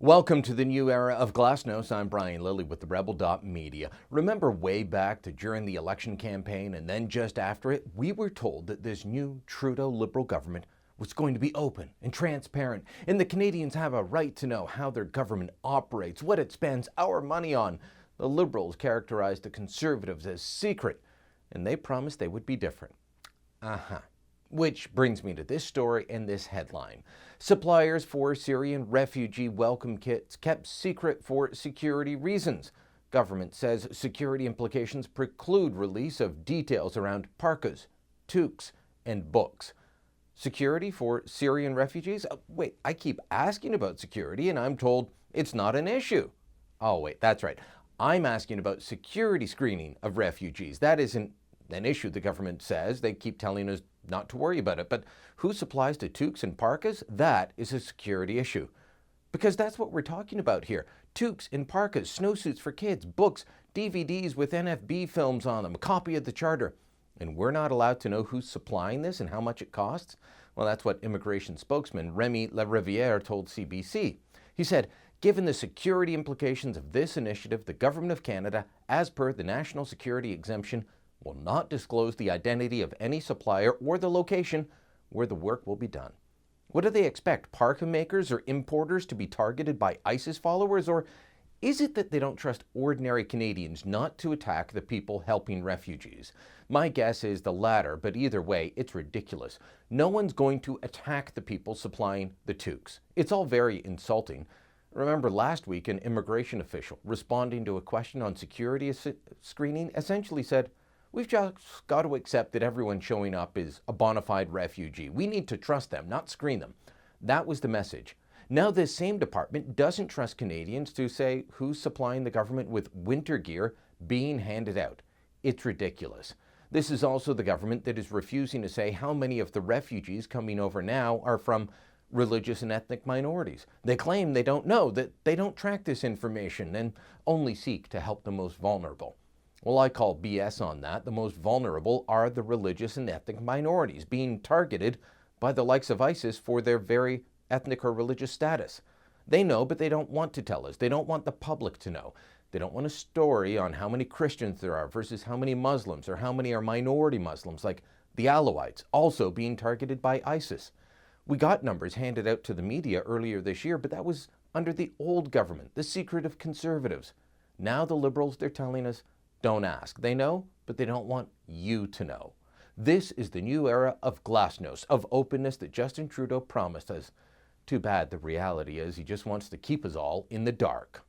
Welcome to the new era of Glasnost. I'm Brian Lilley with TheRebel.Media. Remember way back to during the election campaign and then just after it, we were told that this new Trudeau Liberal government was going to be open and transparent, and the Canadians have a right to know how their government operates, what it spends our money on. The Liberals characterized the Conservatives as secret, and they promised they would be different. Which brings me to this story and this headline. Suppliers for Syrian refugee welcome kits kept secret for security reasons. Government says security implications preclude release of details around parkas, tuques, and books. Security for Syrian refugees? Wait, I keep asking about security and I'm told it's not an issue. Oh wait, that's right. I'm asking about security screening of refugees. That isn't an issue, the government says. They keep telling us not to worry about it. But who supplies to tuques and parkas? That is a security issue. Because that's what we're talking about here. Tuques and parkas, snowsuits for kids, books, DVDs with NFB films on them, a copy of the charter. And we're not allowed to know who's supplying this and how much it costs? Well, that's what immigration spokesman Remy Le told CBC. He said, given the security implications of this initiative, the Government of Canada, as per the National Security Exemption, will not disclose the identity of any supplier or the location where the work will be done. What do they expect? Parka makers or importers to be targeted by ISIS followers? Or is it that they don't trust ordinary Canadians not to attack the people helping refugees? My guess is the latter, but either way, it's ridiculous. No one's going to attack the people supplying the tuques. It's all very insulting. Remember last week, an immigration official responding to a question on security screening essentially said, "We've just got to accept that everyone showing up is a bona fide refugee. We need to trust them, not screen them." That was the message. Now this same department doesn't trust Canadians to say who's supplying the government with winter gear being handed out. It's ridiculous. This is also the government that is refusing to say how many of the refugees coming over now are from religious and ethnic minorities. They claim they don't know, that they don't track this information and only seek to help the most vulnerable. Well, I call BS on that. The most vulnerable are the religious and ethnic minorities being targeted by the likes of ISIS for their very ethnic or religious status. They know, but they don't want to tell us. They don't want the public to know. They don't want a story on how many Christians there are versus how many Muslims or how many are minority Muslims, like the Alawites, also being targeted by ISIS. We got numbers handed out to the media earlier this year, but that was under the old government, the secretive Conservatives. Now the Liberals, they're telling us, don't ask. They know, but they don't want you to know. This is the new era of glasnost, of openness that Justin Trudeau promised us. Too bad the reality is he just wants to keep us all in the dark.